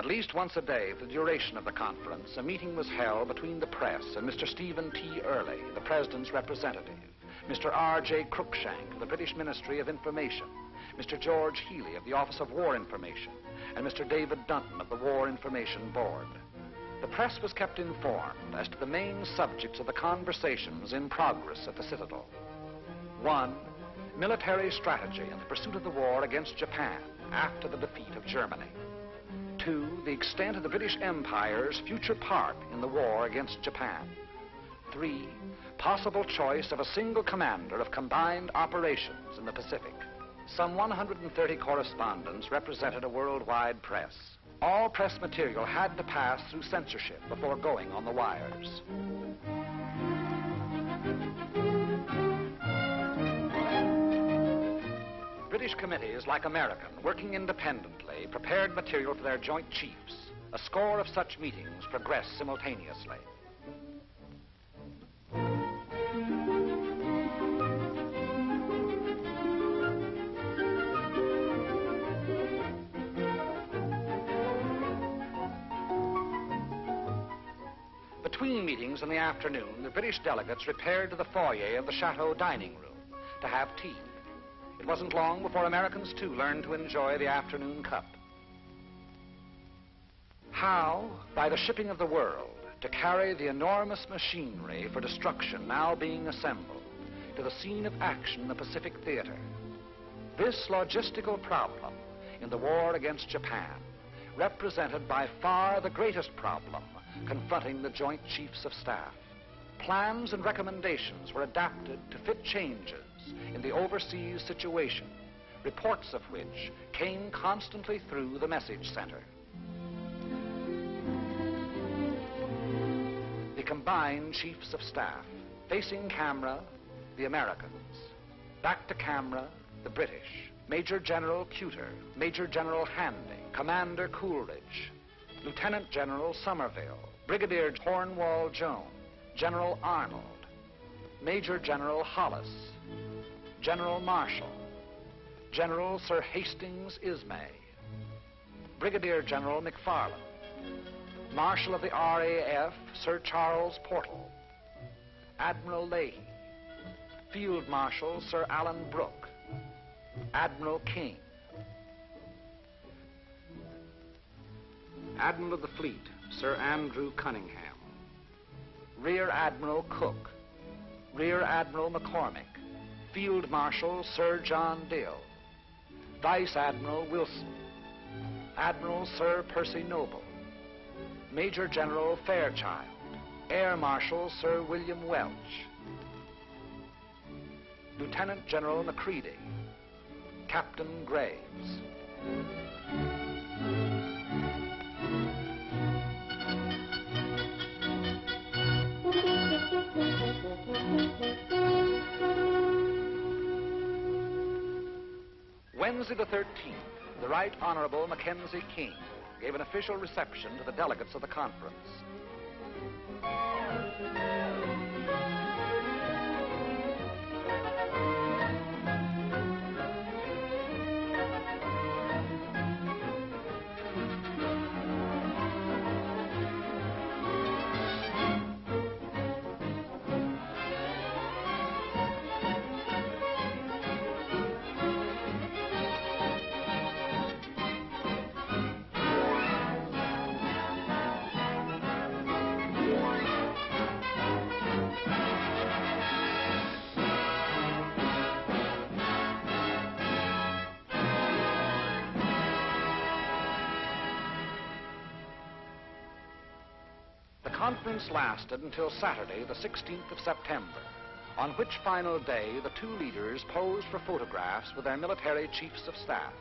At least once a day for the duration of the conference, a meeting was held between the press and Mr. Stephen T. Early, the President's representative, Mr. R.J. Cruikshank of the British Ministry of Information, Mr. George Healy of the Office of War Information, and Mr. David Dunton of the War Information Board. The press was kept informed as to the main subjects of the conversations in progress at the Citadel. 1. Military strategy in the pursuit of the war against Japan after the defeat of Germany. 2. The extent of the British Empire's future part in the war against Japan. 3. Possible choice of a single commander of combined operations in the Pacific. Some 130 correspondents represented a worldwide press. All press material had to pass through censorship before going on the wires. British committees, like American, working independently, prepared material for their joint chiefs. A score of such meetings progressed simultaneously. Between meetings in the afternoon, the British delegates repaired to the foyer of the Chateau dining room to have tea. It wasn't long before Americans, too, learned to enjoy the afternoon cup. How? By the shipping of the world to carry the enormous machinery for destruction now being assembled to the scene of action in the Pacific Theater. This logistical problem in the war against Japan represented by far the greatest problem confronting the Joint Chiefs of Staff. Plans and recommendations were adapted to fit changes in the overseas situation, reports of which came constantly through the message center. The combined Chiefs of Staff. Facing camera, the Americans. Back to camera, the British. Major General Cuter, Major General Handy, Commander Coolidge, Lieutenant General Somerville, Brigadier Cornwall Jones, General Arnold, Major General Hollis, General Marshall, General Sir Hastings Ismay, Brigadier General McFarland, Marshal of the RAF Sir Charles Portal, Admiral Leahy, Field Marshal Sir Alan Brooke, Admiral King, Admiral of the Fleet Sir Andrew Cunningham, Rear Admiral Cook, Rear Admiral McCormick, Field Marshal Sir John Dill, Vice Admiral Wilson, Admiral Sir Percy Noble, Major General Fairchild, Air Marshal Sir William Welch, Lieutenant General Macready, Captain Graves. Wednesday the 13th, the Right Honorable Mackenzie King gave an official reception to the delegates of the conference. The conference lasted until Saturday, the 16th of September, on which final day the two leaders posed for photographs with their military chiefs of staff.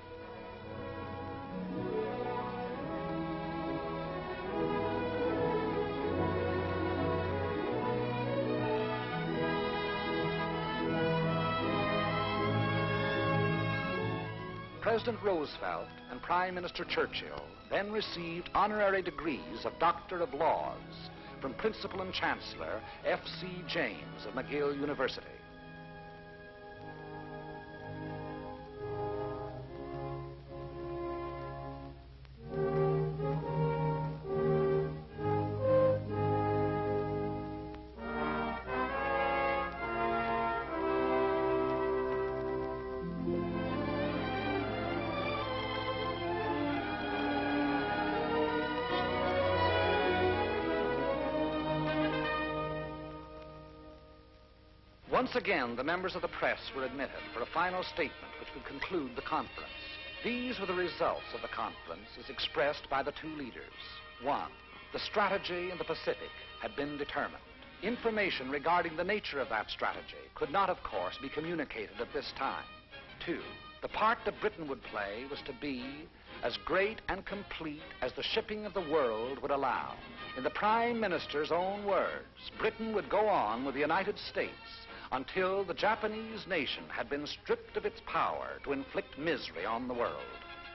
President Roosevelt and Prime Minister Churchill then received honorary degrees of Doctor of Laws from Principal and Chancellor F.C. James of McGill University. Once again, the members of the press were admitted for a final statement which would conclude the conference. These were the results of the conference as expressed by the two leaders. 1. The strategy in the Pacific had been determined. Information regarding the nature of that strategy could not, of course, be communicated at this time. 2. The part that Britain would play was to be as great and complete as the shipping of the world would allow. In the Prime Minister's own words, Britain would go on with the United States until the Japanese nation had been stripped of its power to inflict misery on the world.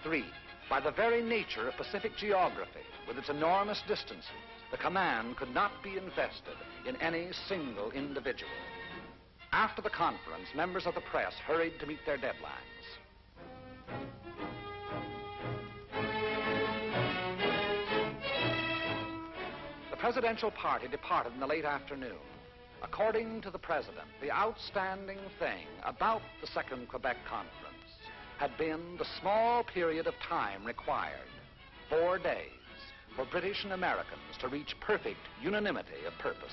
3. By the very nature of Pacific geography, with its enormous distances, the command could not be invested in any single individual. After the conference, members of the press hurried to meet their deadlines. The presidential party departed in the late afternoon. According to the president, the outstanding thing about the Second Quebec Conference had been the small period of time required, 4 days, for British and Americans to reach perfect unanimity of purpose.